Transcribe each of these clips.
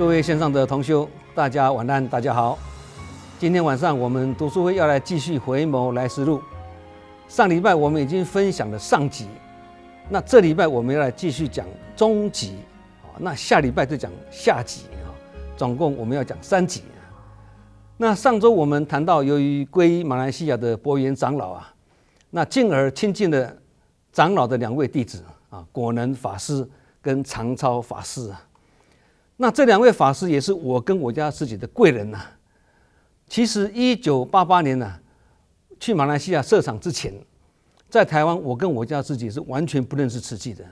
各位线上的同修，大家晚安，大家好。今天晚上我们读书会要来继续回眸来时路。上礼拜我们已经分享了上集，那这礼拜我们要来继续讲中集，那下礼拜就讲下集，总共我们要讲3集。那上周我们谈到，由于皈依马来西亚的博元长老那进而亲近了长老的2位弟子果能法师跟常超法师那这2位法师也是我跟我家师姐的贵人其实1988年去马来西亚设厂之前，在台湾我跟我家师姐是完全不认识慈济的，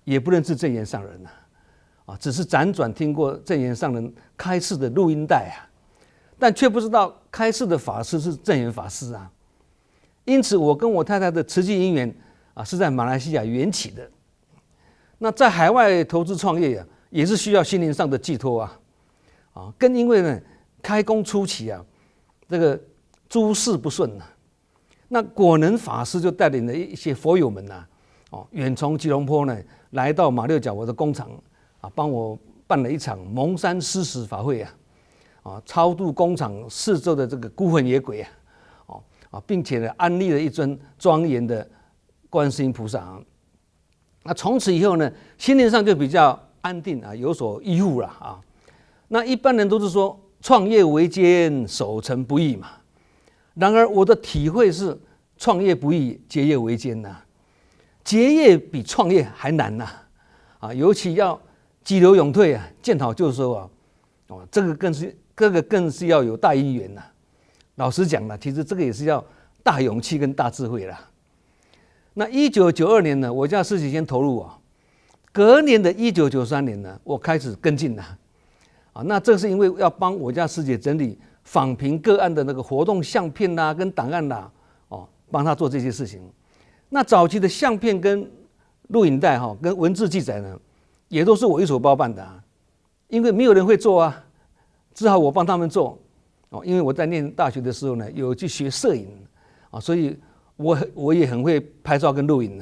也不认识证严上人只是辗转听过证严上人开示的录音带但却不知道开示的法师是证严法师因此我跟我太太的慈济因缘是在马来西亚缘起的。那在海外投资创业也是需要心灵上的寄托更因为呢开工初期这个诸事不顺那果能法师就带领了一些佛友们远从吉隆坡呢来到马六甲我的工厂帮我办了一场蒙山施食法会超度工厂四周的这个孤魂野鬼并且呢安立了一尊庄严的观世音菩萨那从此以后呢心灵上就比较安定有所依附了那一般人都是说创业维艰，守成不易嘛。然而我的体会是，创业不易，结业维艰结业比创业还难尤其要急流勇退检讨旧收这个更是要有大因缘老实讲其实这个也是要大勇气跟大智慧啦。那1992年呢，我家师姐先投入隔年的1993年呢，我开始跟进那这是因为要帮我家师姐整理访评个案的那个活动相片跟档案帮她做这些事情。那早期的相片跟录影带跟文字记载呢，也都是我一手包办的因为没有人会做只好我帮他们做因为我在念大学的时候呢，有去学摄影所以我也很会拍照跟录影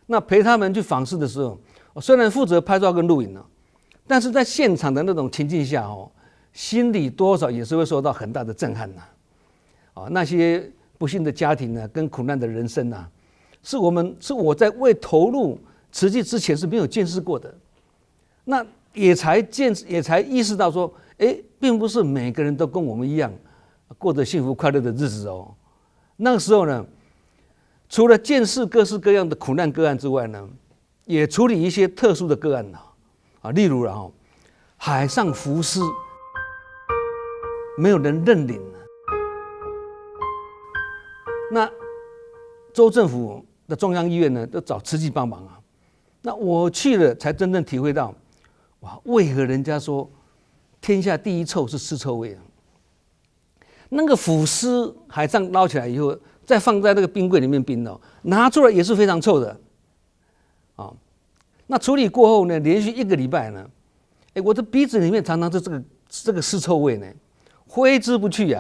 那陪他们去访视的时候，虽然负责拍照跟录影但是在现场的那种情境下心里多少也是会受到很大的震撼那些不幸的家庭跟苦难的人生是我在未投入慈济之前是没有见识过的。那也才意识到说，并不是每个人都跟我们一样过着幸福快乐的日子那个时候呢，除了见识各式各样的苦难个案之外呢，也处理一些特殊的个案例如海上浮尸没有人认领那州政府的中央医院呢都找慈济帮忙那我去了才真正体会到为何人家说天下第一臭是尸臭味那个腐尸海上捞起来以后，再放在那个冰柜里面冰拿出来也是非常臭的那处理过后呢，连续1个礼拜呢，我的鼻子里面常常是这个尸臭味呢，挥之不去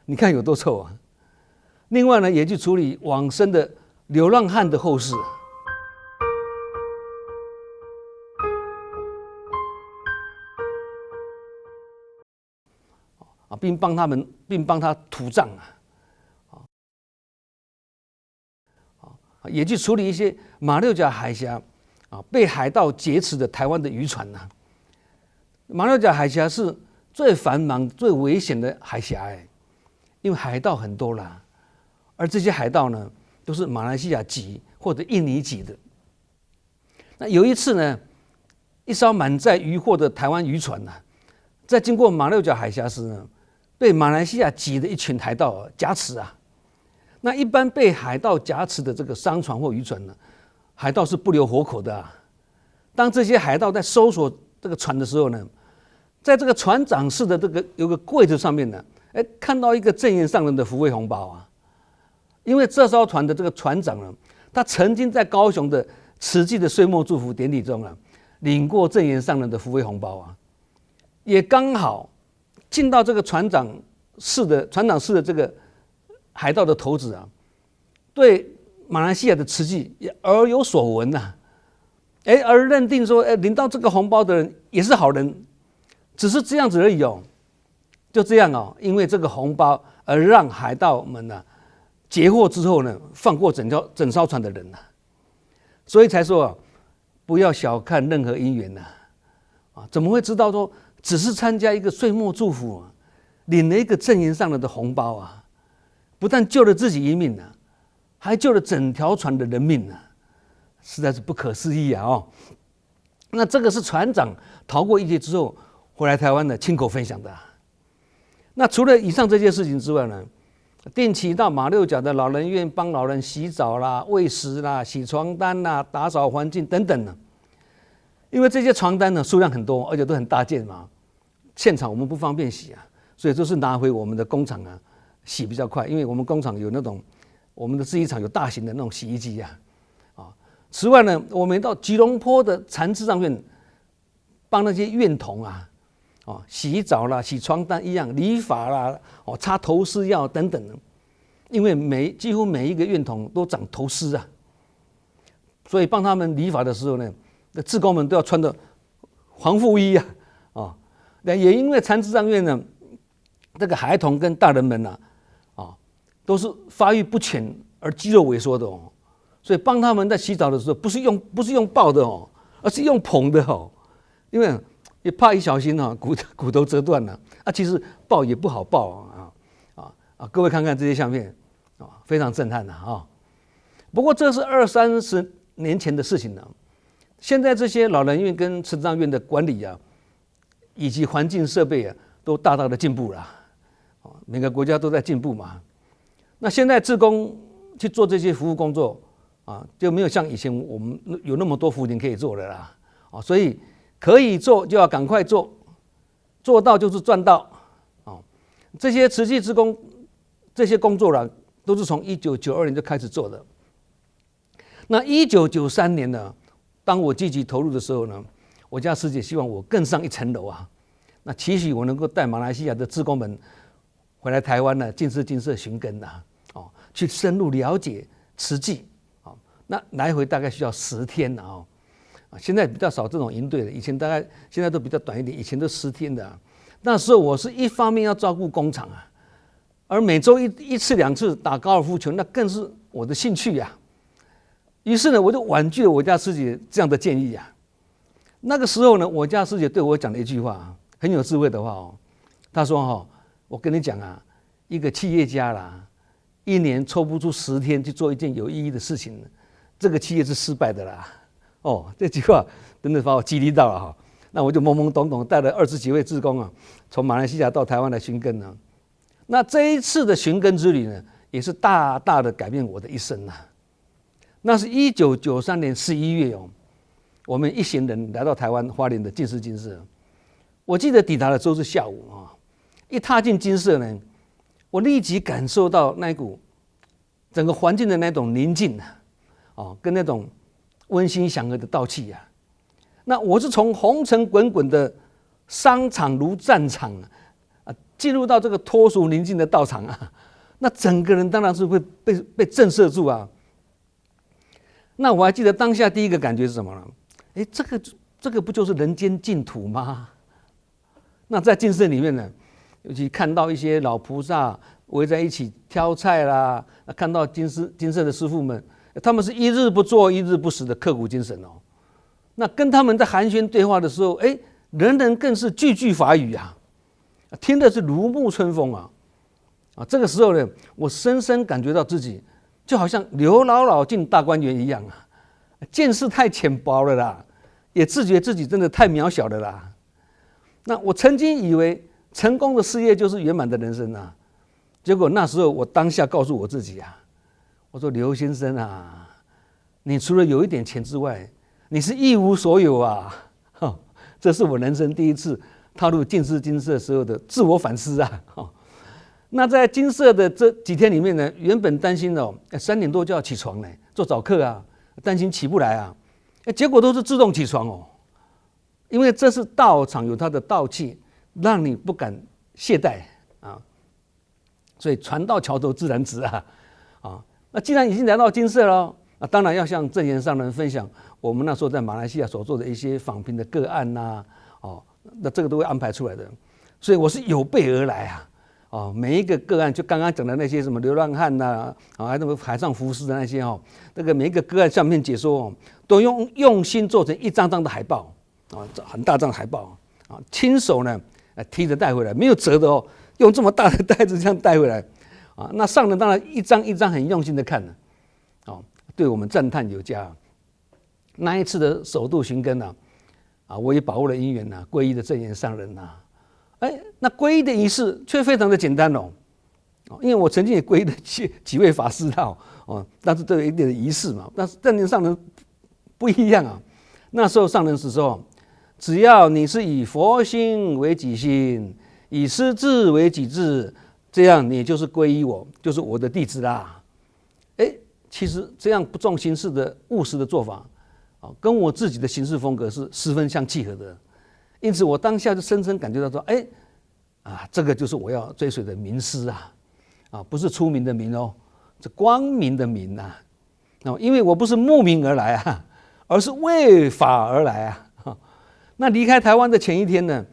你看有多臭另外呢，也去处理往生的流浪汉的后事并帮他土葬也去处理一些马六甲海峡被海盗劫持的台湾的渔船马六甲海峡是最繁忙最危险的海峡因为海盗很多啦，而这些海盗呢都是马来西亚籍或者印尼籍的。那有一次呢，一艘满载渔获的台湾渔船在经过马六甲海峡时呢，被马来西亚籍的一群海盗夹持那一般被海盗夹持的这个商船或渔船呢，海盗是不留活口的当这些海盗在搜索这个船的时候呢，在这个船长室的这个有个柜子上面呢，看到一个证严上人的福慧红包因为这艘船的这个船长呢，他曾经在高雄的慈济的岁末祝福典礼中领过证严上人的福慧红包也刚好进到这个船长室的这个海盗的头子对马来西亚的慈济也耳有所闻而认定说领到这个红包的人也是好人只是这样子而已哦，就这样哦，因为这个红包而让海盗们呢截获之后呢，放过整艘船的人呐，所以才说啊，不要小看任何因缘呐，怎么会知道说只是参加一个岁末祝福啊，领了一个正言上人的红包啊，不但救了自己一命啊，还救了整条船的人命啊，实在是不可思议啊！哦，那这个是船长逃过一劫之后回来台湾的亲口分享的啊。那除了以上这些事情之外呢，定期到马六甲的老人院帮老人洗澡啦、喂食啦、洗床单啦、打扫环境等等呢。因为这些床单呢数量很多，而且都很大件嘛，现场我们不方便洗啊，所以都是拿回我们的工厂啊洗比较快。因为我们工厂有那种我们的制衣厂有大型的那种洗衣机啊。此外呢，我们到吉隆坡的残智障院帮那些院童啊。洗澡啦、洗床单一样，理发啦、擦头虱药等等的，因为几乎每一个院童都长头虱啊，所以帮他们理发的时候呢，那志工们都要穿的防护衣啊，那也因为残智障院呢，这个孩童跟大人们呢，都是发育不全而肌肉萎缩的哦，所以帮他们在洗澡的时候，不是用抱的哦，而是用捧的哦，因为也怕一小心骨头折断了啊！其实抱也不好抱各位看看这些相片非常震撼的啊！不过这是20-30年前的事情了，现在这些老人院跟慈障院的管理啊，以及环境设备啊，都大大的进步了。每个国家都在进步嘛。那现在志工去做这些服务工作就没有像以前我们有那么多福林可以做的啦所以。可以做就要赶快做，做到就是赚到这些慈济志工这些工作啦，都是从1992年就开始做的。那1993年呢，当我积极投入的时候呢，我家师姐希望我更上一层楼啊，那期许我能够带马来西亚的志工们回来台湾呢，尽师尽社寻根去深入了解慈济那来回大概需要10天现在比较少这种营队的，以前大概现在都比较短一点，以前都10天的那时候我是一方面要照顾工厂而每周一次2次打高尔夫球，那更是我的兴趣于是呢，我就婉拒了我家师姐这样的建议那个时候呢，我家师姐对我讲了一句话，很有智慧的话她说我跟你讲一个企业家啦，1年抽不出10天去做一件有意义的事情，这个企业是失败的啦。这句话真的把我激励到了那我就懵懵懂懂带了20几位志工从马来西亚到台湾来寻根那这一次的寻根之旅呢，也是大大的改变我的一生那是1993年11月我们一行人来到台湾花莲的净师精舍。我记得抵达的时候是下午一踏进精舍呢，我立即感受到那一股整个环境的那种宁静跟那种温馨祥和的道气那我是从红尘滚滚的商场如战场进入到这个脱俗宁静的道场那整个人当然是会被震慑住那我还记得当下第一个感觉是什么呢？这个不就是人间净土吗？那在净舍里面呢，尤其看到一些老菩萨围在一起挑菜啦，看到金舍的师父们。他们是一日不做一日不食的刻苦精神那跟他们在寒暄对话的时候人人更是句句法语听的是如沐春风这个时候呢，我深深感觉到自己就好像刘姥姥进大观园一样见识太浅薄了啦，也自觉自己真的太渺小了啦。那我曾经以为成功的事业就是圆满的人生结果那时候我当下告诉我自己我说刘先生你除了有一点钱之外，你是一无所有这是我人生第一次踏入净师精舍时候的自我反思那在精舍的这几天里面呢，原本担心3点多就要起床做早课担心起不来结果都是自动起床因为这是道场有它的道气，让你不敢懈怠所以船到桥头自然直那既然已经来到精舍了当然要向正言上人分享我们那时候在马来西亚所做的一些访贫的个案那这个都会安排出来的。所以我是有备而来啊，每一个个案，就刚刚讲的那些什么流浪汉呐，还有什么海上浮尸的那些那个每一个个案上面解说都用心做成一张张的海报很大张的海报亲手呢提着带回来，没有折的用这么大的袋子这样带回来那上人当然一张一张很用心的看对我们赞叹有加。那一次的首度寻根我也把握了因缘皈依的正言上人那皈依的仪式却非常的简单因为我曾经也皈依了几位法师但是都有一点的仪式嘛。但是正言上人不一样那时候上人是说，只要你是以佛心为己心，以师志为己志，这样你就是皈依我，就是我的弟子啦。其实这样不重形式的务实的做法跟我自己的行事风格是十分相契合的。因此我当下就深深感觉到说这个就是我要追随的名师不是出名的名是光明的明因为我不是慕名而来而是为法而来那离开台湾的前一天呢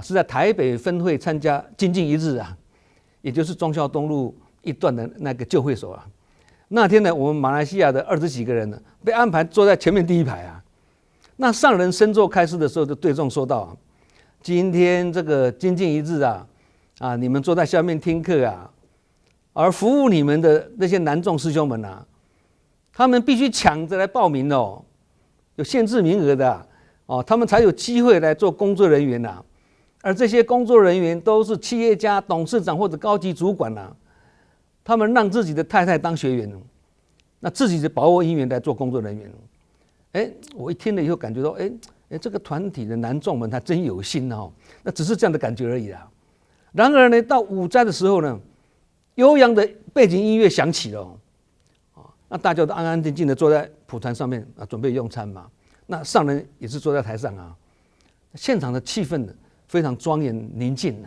是在台北分会参加精进一日也就是忠孝东路一段的那个旧会所那天呢，我们马来西亚的20几个人呢，被安排坐在前面第一排那上人升座开示的时候，就对众说道今天这个精进一日你们坐在下面听课而服务你们的那些男众师兄们他们必须抢着来报名有限制名额的他们才有机会来做工作人员而这些工作人员都是企业家、董事长或者高级主管他们让自己的太太当学员那自己就把握因缘来做工作人员我一听了以后感觉到这个团体的男众们他真有心那只是这样的感觉而已然而呢，到午斋的时候呢，悠扬的背景音乐响起了那大家都安安静静的坐在蒲团上面准备用餐嘛。那上人也是坐在台上现场的气氛非常庄严宁静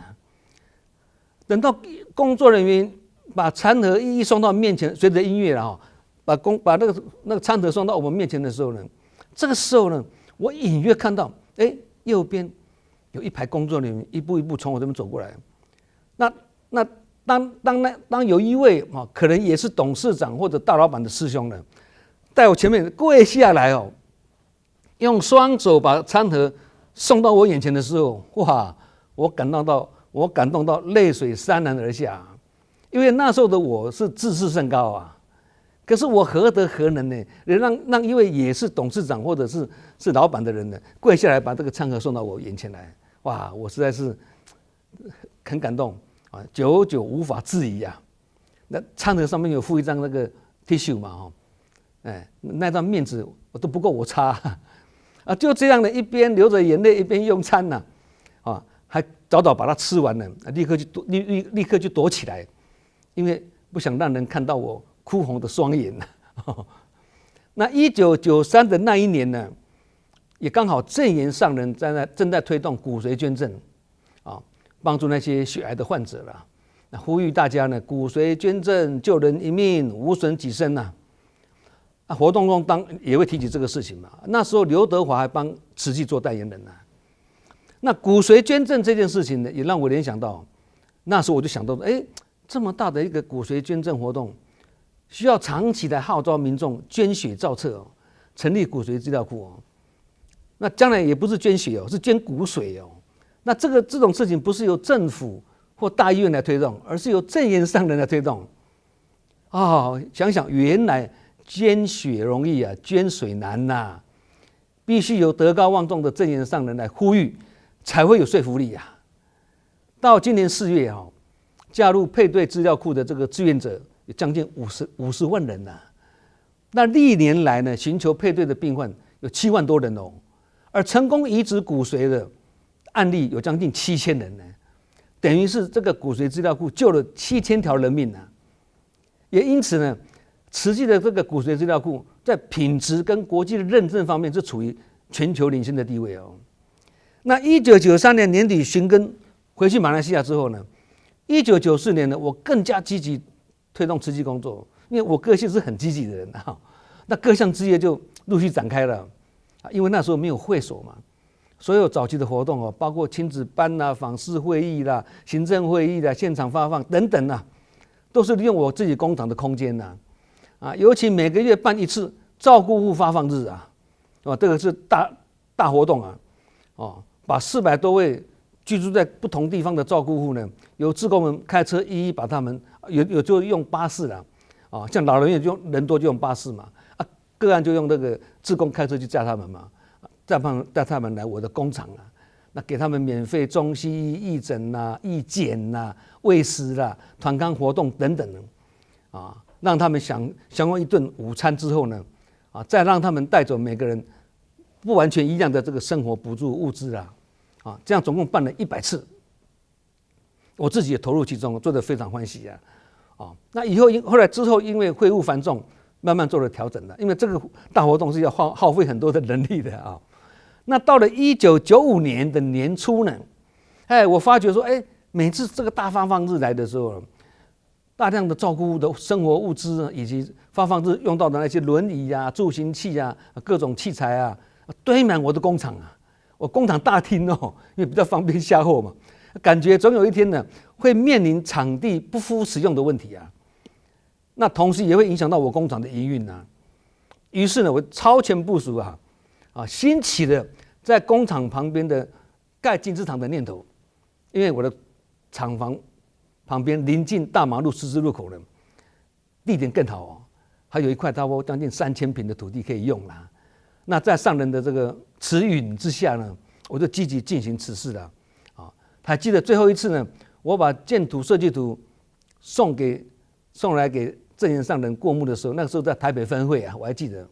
等到工作人员把餐盒一一送到面前，随着音乐把那个餐盒送到我们面前的时候呢，这个时候呢，我隐约看到右边有一排工作人员一步一步从我这边走过来。那当有一位可能也是董事长或者大老板的师兄呢，在我前面跪下来用双手把餐盒送到我眼前的时候，哇！我感动到泪水潸然而下，因为那时候的我是自视甚高可是我何德何能呢？让一位也是董事长或者是老板的人呢，跪下来把这个餐盒送到我眼前来，哇！我实在是很感动久久无法自已那餐盒上面有附一张那个 tissue 嘛那张面子我都不够我擦就这样的一边流着眼泪一边用餐还早早把它吃完了，立刻就躲起来，因为不想让人看到我哭红的双眼那1993的那一年呢，也刚好正言上人正在推动骨髓捐赠帮助那些血癌的患者那呼吁大家呢，骨髓捐赠救人一命，无损己身活动中也会提起这个事情嘛。那时候刘德华还帮慈济做代言人那骨髓捐赠这件事情呢，也让我联想到，那时候我就想到这么大的一个骨髓捐赠活动，需要长期来号召民众捐血造册成立骨髓资料库那将来也不是捐血是捐骨髓那这种事情不是由政府或大医院来推动，而是由正言上人来推动想想原来捐血容易捐髓难必须由德高望重的正言上人来呼吁，才会有说服力到今年4月加入配对资料库的这个志愿者有将近50万人那历年来呢，寻求配对的病患有7万多人而成功移植骨髓的案例有将近7000人等于是这个骨髓资料库救了7000条人命也因此呢，慈济的这个骨髓资料库在品质跟国际的认证方面是处于全球领先的地位那1993年年底寻根回去马来西亚之后呢，1994年呢，我更加积极推动慈济工作，因为我个性是很积极的人那各项事业就陆续展开了因为那时候没有会所嘛，所有早期的活动哦，包括亲子班啦、访视会议啦、行政会议啦、现场发放等等啊，都是利用我自己工厂的空间呐。尤其每个月办一次照顾户发放日啊，这个是大活动啊，把400多位居住在不同地方的照顾户呢，由志工们开车一一把他们有就用巴士啦，像老人院就人多就用巴士嘛，个案就用那个志工开车去载他们嘛。带他们来我的工厂啊，那给他们免费中西医义诊啦、义检啦、喂食啦、团康活动等等的，让他们享用一顿午餐之后呢，再让他们带走每个人不完全一样的这个生活补助物资啦，这样总共办了100次，我自己也投入其中，做得非常欢喜啊，那后来之后因为会务繁重，慢慢做了调整了，因为这个大活动是要耗费很多的人力的啊。那到了1995年的年初呢，我发觉说，每次这个大发放日来的时候，大量的照顾的生活物资以及发放日用到的那些轮椅啊、助行器啊、各种器材啊，堆满我的工厂啊，我工厂大厅哦，因为比较方便下货嘛，感觉总有一天呢会面临场地不敷使用的问题啊，那同时也会影响到我工厂的营运啊。于是呢，我超前部署兴起了在工厂旁边的盖金丝塘的念头，因为我的厂房旁边临近大马路十字路口了，地点更好还有一块差不多将近3000坪的土地可以用啦。那在上人的这个指引之下呢，我就积极进行此事了还记得最后一次呢，我把建图设计图送来给正言上人过目的时候，那个时候在台北分会我还记得。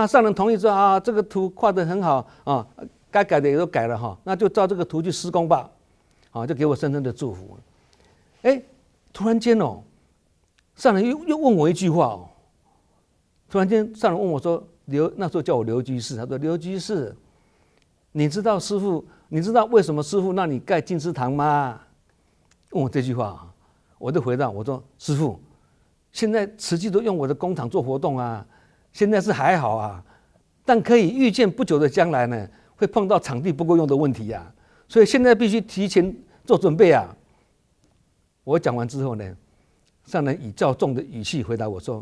上人同意说这个图画得很好该改的也都改了那就照这个图去施工吧，就给我深深的祝福。突然间上人又问我一句话突然间上人问我说，那时候叫我刘居士，他说刘居士，你知道为什么师父让你盖金丝塘吗？问我这句话我就回答我说，师父，现在慈济都用我的工厂做活动现在是还好但可以预见不久的将来呢，会碰到场地不够用的问题所以现在必须提前做准备我讲完之后呢，上人以较重的语气回答我说，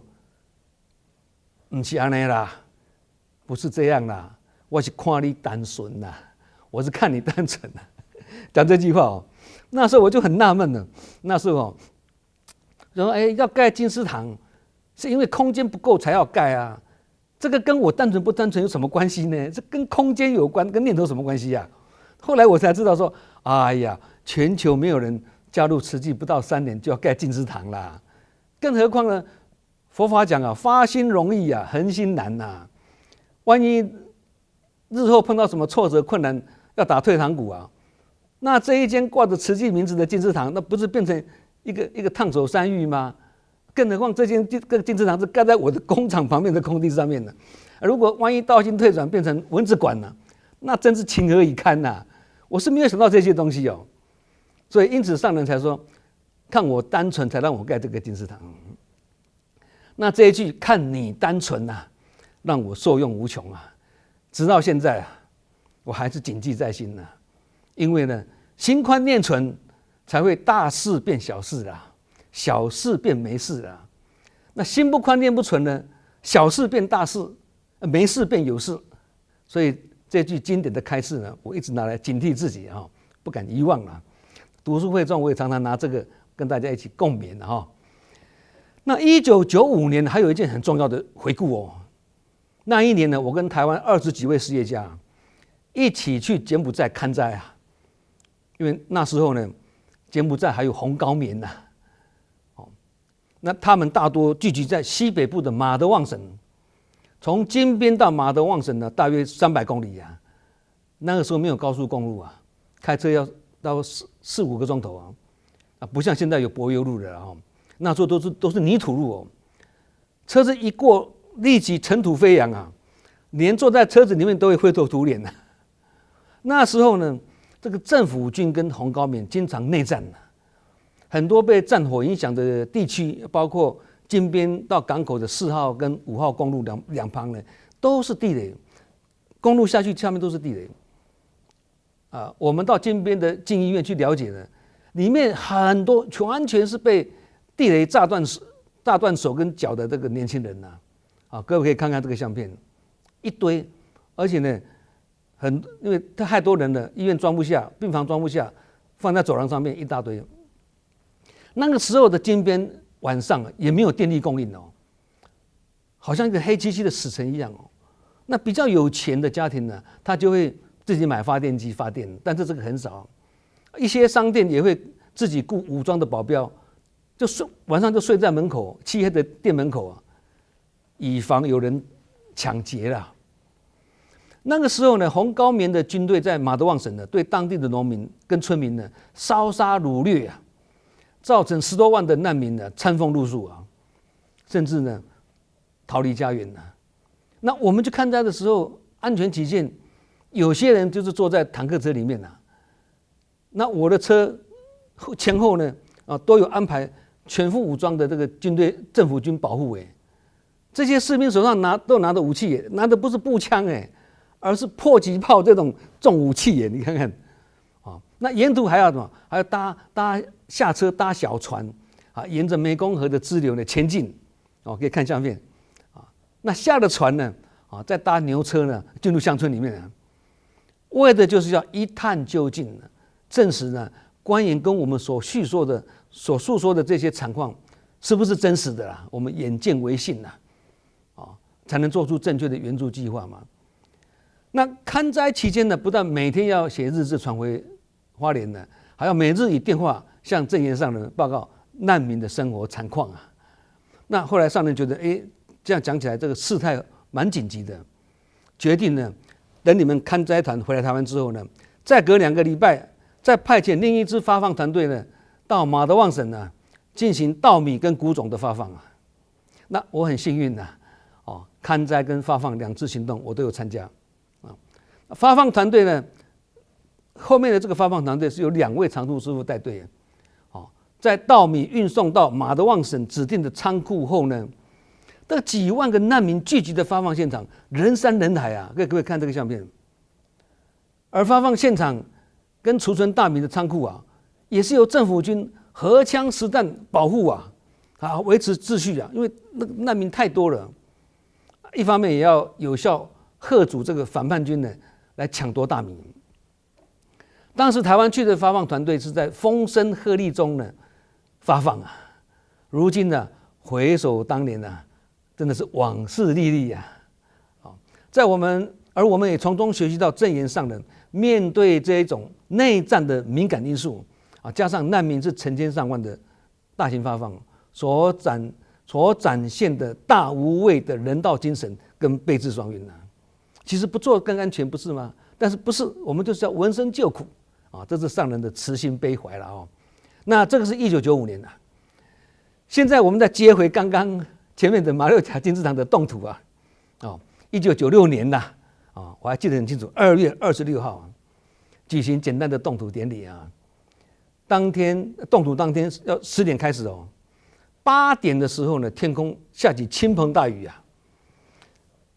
不是这样啦，不是这样啦，我是看你单纯啦，我是看你单纯啦。讲这句话那时候我就很纳闷了，那时候然后要盖金丝塘是因为空间不够才要盖这个跟我单纯不单纯有什么关系呢？这跟空间有关，跟念头有什么关系后来我才知道说，哎呀，全球没有人加入慈济不到3年就要盖金丝塘啦，更何况呢，佛法讲发心容易恒心难万一日后碰到什么挫折困难要打退堂鼓那这一间挂着慈济名字的金丝塘，那不是变成一个烫手山芋吗？更何况这间金丝塘是盖在我的工厂旁边的空地上面的，如果万一道心退转变成蚊子馆那真是情何以堪我是没有想到这些东西所以因此上人才说，看我单纯才让我盖这个金丝塘。那这一句看你单纯让我受用无穷直到现在我还是谨记在心因为呢，心宽念纯才会大事变小事小事变没事那心不宽念不纯呢，小事变大事，没事变有事。所以这句经典的开示呢，我一直拿来警惕自己不敢遗忘读书会中我也常常拿这个跟大家一起共勉那1995年还有一件很重要的回顾那一年呢，我跟台湾20几位事业家一起去柬埔寨看灾因为那时候呢，柬埔寨还有红高棉那他们大多聚集在西北部的马德旺省，从金边到马德旺省呢，大约300公里那个时候没有高速公路开车要到4-5个钟头不像现在有柏油路了那时候都是泥土路车子一过立即尘土飞扬连坐在车子里面都会灰头土脸那时候呢，这个政府军跟红高棉经常内战很多被战火影响的地区，包括金边到港口的4号跟5号公路两旁呢，都是地雷，公路下去下面都是地雷。我们到金边的进医院去了解呢，里面很多完全是被地雷炸断手跟脚的这个年轻人呐，各位可以看看这个相片，一堆，而且呢，因为太多人了，医院装不下，病房装不下，放在走廊上面一大堆。那个时候的金边晚上也没有电力供应哦，好像一个黑漆漆的死城一样哦。那比较有钱的家庭呢，他就会自己买发电机发电，但是这个很少。一些商店也会自己雇武装的保镖，晚上就睡在门口，漆黑的店门口以防有人抢劫啦。那个时候呢，红高棉的军队在马德旺省呢，对当地的农民跟村民呢烧杀掳掠造成10多万的难民呢餐风露宿甚至呢逃离家园那我们去看灾的时候，安全起见，有些人就是坐在坦克车里面那我的车前后呢都有安排全副武装的这个军队政府军保护这些士兵手上都拿着武器拿的不是步枪而是迫击炮这种重武器你看看那沿途还要什么？还要搭下车搭小船沿着湄公河的支流呢前进可以看相片那下了船呢再搭牛车呢进入乡村里面为的就是要一探究竟证实呢官员跟我们所诉说的这些惨况是不是真实的我们眼见为信才能做出正确的援助计划嘛。那勘灾期间呢，不但每天要写日志传回花莲呢，还要每日以电话向正言上人报告难民的生活惨况那后来上人觉得，这样讲起来，这个事态蛮紧急的，决定呢，等你们勘灾团回来台湾之后呢，再隔2个礼拜，再派遣另一支发放团队呢，到马德旺省呢，进行稻米跟谷种的发放那我很幸运勘灾跟发放2次行动我都有参加发放团队呢，后面的这个发放团队是由2位长途师傅带队在稻米运送到马德旺省指定的仓库后呢，这几万个难民聚集的发放现场人山人海各位看这个相片。而发放现场跟储存大米的仓库也是由政府军荷枪实弹保护维持秩序因为那个难民太多了，一方面也要有效嚇阻这个反叛军呢来抢夺大米。当时台湾去的发放团队是在风声鹤唳中呢发放如今呢回首当年真的是往事历历我们也从中学习到正言上人面对这一种内战的敏感因素加上难民是成千上万的大型发放所展现的大无畏的人道精神跟悲智双运其实不做更安全不是吗？但是不是我们就是要闻声救苦这是上人的慈心悲怀了那这个是1995年现在我们再接回刚刚前面的马六甲金字塔的动土1996年我还记得很清楚，2月26号举行简单的动土典礼动土当天要10点开始8点的时候呢，天空下起倾盆大雨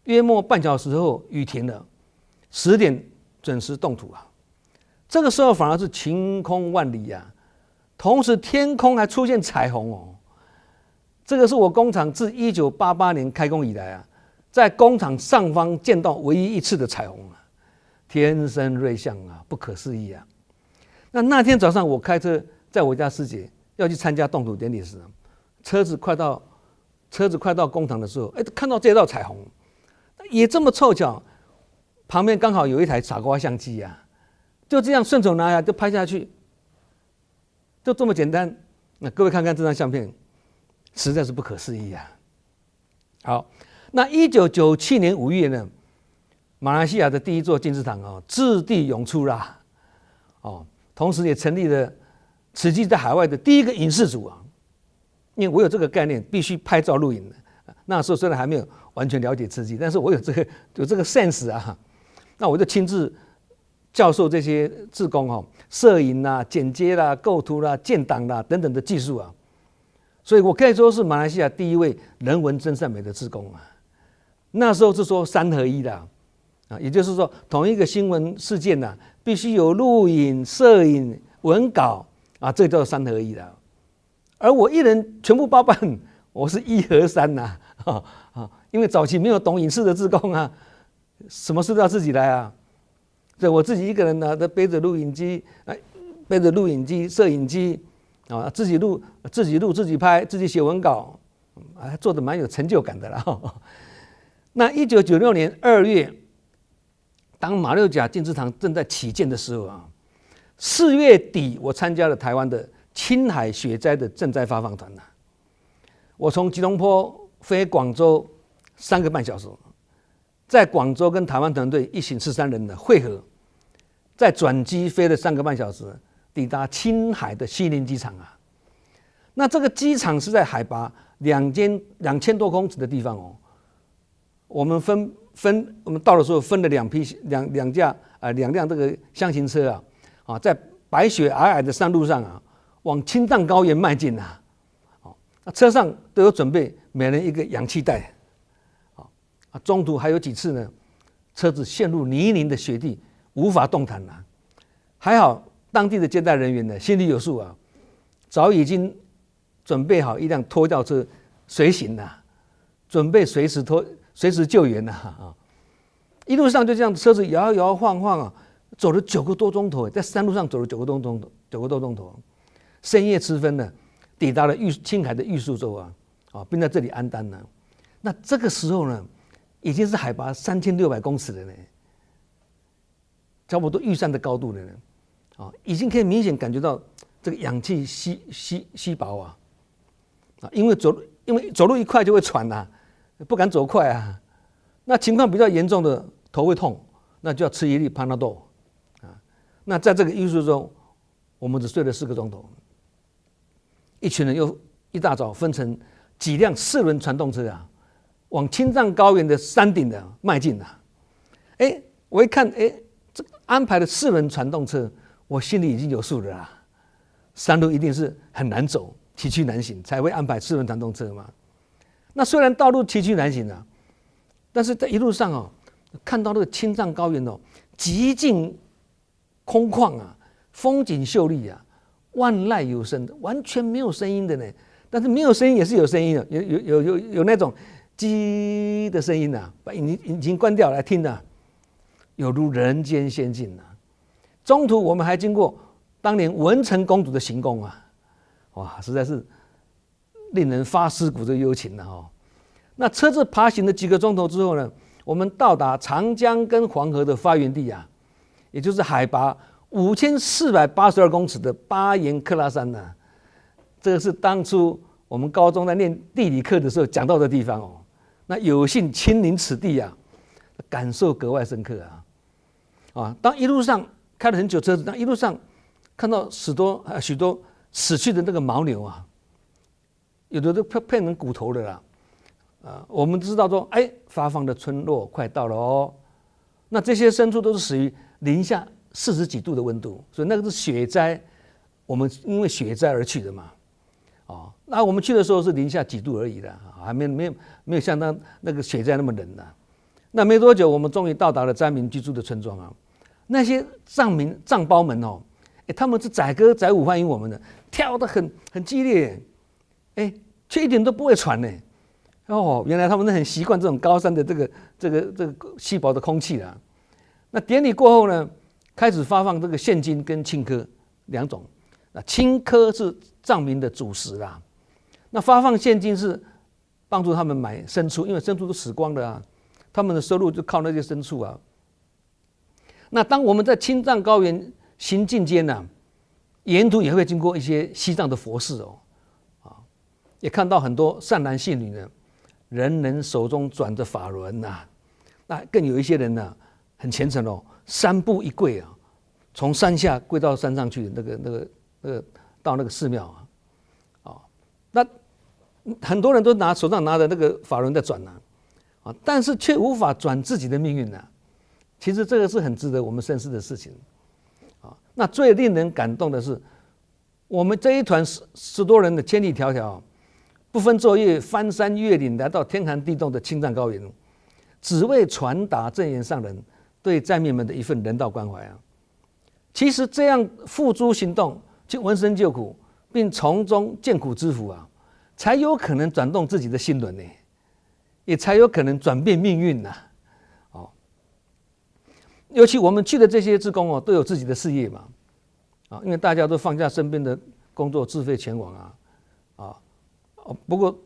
约莫半小时后雨停了，10点准时动土这个时候反而是晴空万里同时天空还出现彩虹这个是我工厂自1988年开工以来在工厂上方见到唯一一次的彩虹天生瑞相不可思议那天早上我开车在我家师姐要去参加动土典礼时，车子快到工厂的时候，看到这道彩虹，也这么凑巧，旁边刚好有一台傻瓜相机就这样顺手拿就拍下去，就这么简单。那各位看看这张相片，实在是不可思议好，那1997年5月呢，马来西亚的第一座金字塔掷地涌出同时也成立了慈济在海外的第一个影视组因为我有这个概念，必须拍照录影那时候虽然还没有完全了解慈济，但是我有这个 sense 那我就亲自教授这些志工摄影剪接构图建档等等的技术所以我可以说是马来西亚第一位人文真善美的志工那时候是说3合1的也就是说同一个新闻事件必须有录影、摄影、文稿啊，这叫3合1的。而我一人全部包办，我是1合3呐，因为早期没有懂影视的志工啊，什么事都要自己来啊。所以我自己一个人呢，背着录影机，摄影机啊，自己录、自己拍、自己写文稿，做得蛮有成就感的啦。那1996年2月，当马六甲竞技场正在起建的时候啊，4月底我参加了台湾的青海雪灾的赈灾发放团我从吉隆坡飞广州3个半小时，在广州跟台湾团队一行13人的会合，再转机飞了3个半小时，抵达青海的西宁机场啊。那这个机场是在海拔2000多公尺的地方哦。我们我们到的时候分了两辆这个箱型车啊，在白雪皑皑的山路上啊，往青藏高原迈进啊。那车上都有准备每人一个氧气袋，中途还有几次呢，车子陷入泥泞的雪地，无法动弹啊。还好当地的接待人员呢心里有数啊，早已经准备好一辆拖吊车随行了，准备随时救援啊。一路上就这样车子摇摇晃晃啊，走了9个多钟头，在山路上走了9个多钟头，深夜时分呢，抵达了青海的玉树州啊，并在这里安单了。那这个时候呢，已经是海拔3600公尺了呢，差不多玉山的高度了呢，已经可以明显感觉到这个氧气稀薄啊，因为走路一快就会喘啊，不敢走快啊。那情况比较严重的头会痛，那就要吃1粒潘纳豆啊。那在这个玉树中，我们只睡了4个钟头。一群人又一大早分成几辆4轮传动车啊，往青藏高原的山顶的迈进啊。我一看，这安排的4轮传动车，我心里已经有数了啦。山路一定是很难走，崎岖难行，才会安排4轮传动车嘛。那虽然道路崎岖难行啊，但是在一路上看到那个青藏高原极尽空旷啊，风景秀丽啊，万籁有声的，完全没有声音的呢。但是没有声音也是有声音的，有那种叽的声音啊，把引擎关掉来听啊，有如人间仙境啊。中途我们还经过当年文成公主的行宫啊，哇，实在是令人发思古之幽情啊。那车子爬行了几个钟头之后呢，我们到达长江跟黄河的发源地啊，也就是海拔5482公尺的巴颜克拉山啊。这个是当初我们高中在念地理课的时候讲到的地方哦。那有幸亲临此地啊，感受格外深刻啊。当一路上开了很久车子，当一路上看到许多死去的那个牦牛啊，有的都变成骨头了啦。我们知道说，发放的村落快到了哦。那这些牲畜都是死于零下40几度的温度，所以那个是雪灾，我们因为雪灾而去的嘛。那我们去的时候是零下几度而已的，还没有像那个雪灾那么冷的。那没多久，我们终于到达了灾民居住的村庄啊。那些藏胞们他们是载歌载舞欢迎我们的，跳得很激烈，却一点都不会喘呢。原来他们是很习惯这种高山的这个稀薄的空气啦。那典礼过后呢，开始发放这个现金跟青稞2种。那青稞是藏民的主食啦，那发放现金是帮助他们买牲畜，因为牲畜都死光了啊，他们的收入就靠那些牲畜啊。那当我们在青藏高原行进间呢，沿途也会经过一些西藏的佛寺也看到很多善男信女呢，人人手中转着法轮呐。那更有一些人呢，很虔诚3步一跪啊，从山下跪到山上去，到那个寺庙那很多人都手上拿着那个法轮在转但是却无法转自己的命运其实这个是很值得我们深思的事情那最令人感动的是，我们这一团10多人的千里迢迢不分昼夜翻山越岭来到天寒地冻的青藏高原，只为传达正言上人对灾民们的一份人道关怀其实这样付诸行动，去闻声救苦，并从中见苦知福啊，才有可能转动自己的心轮呢，也才有可能转变命运呐。哦，尤其我们去的这些志工哦，都有自己的事业嘛，啊，因为大家都放下身边的工作，自费前往啊，不过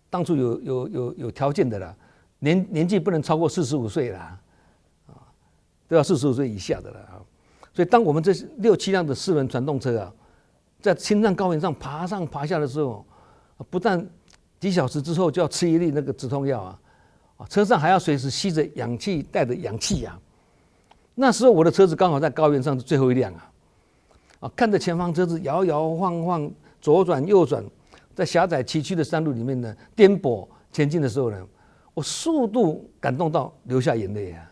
当初有条件的啦，年纪不能超过45岁啦，啊，都要45岁以下的啦。所以当我们这6、7辆的4轮传动车啊，在青藏高原上爬上爬下的时候，不但几小时之后就要吃一粒那个止痛药啊，车上还要随时吸着氧气，带着氧气啊。那时候我的车子刚好在高原上是最后一辆啊，看着前方车子摇摇晃晃，左转右转，在狭窄崎岖的山路里面呢颠簸前进的时候呢，我速度感动到流下眼泪啊。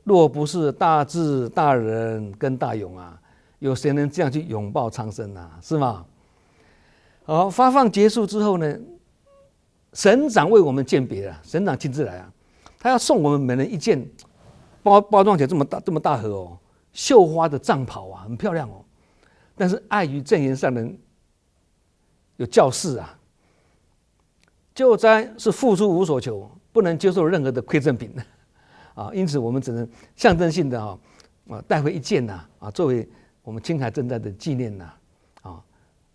若不是大智大仁跟大勇啊，有谁能这样去拥抱苍生啊？是吗？好，发放结束之后呢，省长为我们饯别啊，省长亲自来啊，他要送我们每人一件包装起来这么大盒哦，绣花的藏袍啊，很漂亮哦。但是碍于证言上人有教示啊，救灾是付出无所求，不能接受任何的馈赠品啊，因此我们只能象征性的带回一件作为我们青海赈灾的纪念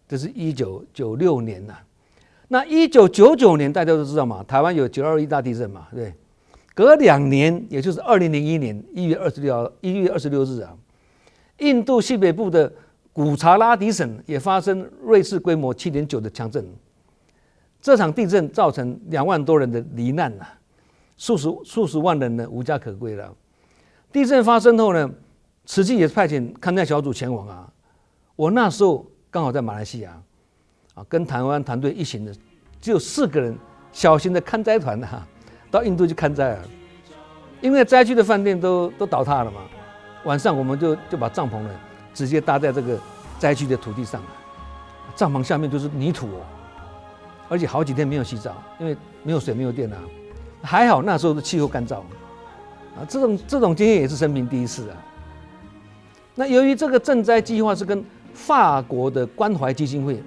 这是1996年那1999年大家都知道嘛，台湾有921大地震嘛，对，隔2年，也就是2001年1月26日印度西北部的古查拉迪省也发生瑞士规模7.9的强震，这场地震造成2万多人的罹难数十万人呢无家可归了。地震发生后呢，慈济也派遣勘灾小组前往我那时候刚好在马来西亚跟台湾团队一行的只有4个人小型的勘灾团到印度去勘灾因为灾区的饭店都倒塌了嘛，晚上我们就把帐篷呢直接搭在这个灾区的土地上帐篷下面就是泥土而且好几天没有洗澡，因为没有水没有电还好那时候的气候干燥这种经验也是生平第一次那由于这个赈灾计划是跟法国的关怀基金会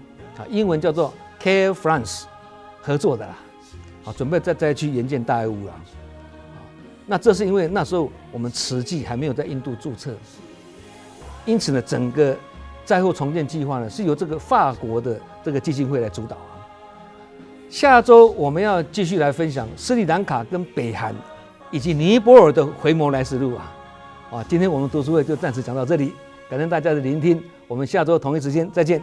英文叫做 Care France 合作的准备在灾区援建大爱屋那这是因为那时候我们慈济还没有在印度注册，因此呢，整个灾后重建计划呢是由这个法国的这个基金会来主导下周我们要继续来分享斯里兰卡跟北韩以及尼泊尔的回眸来时路今天我们读书会就暂时讲到这里，感谢大家的聆听，我们下周同一时间再见。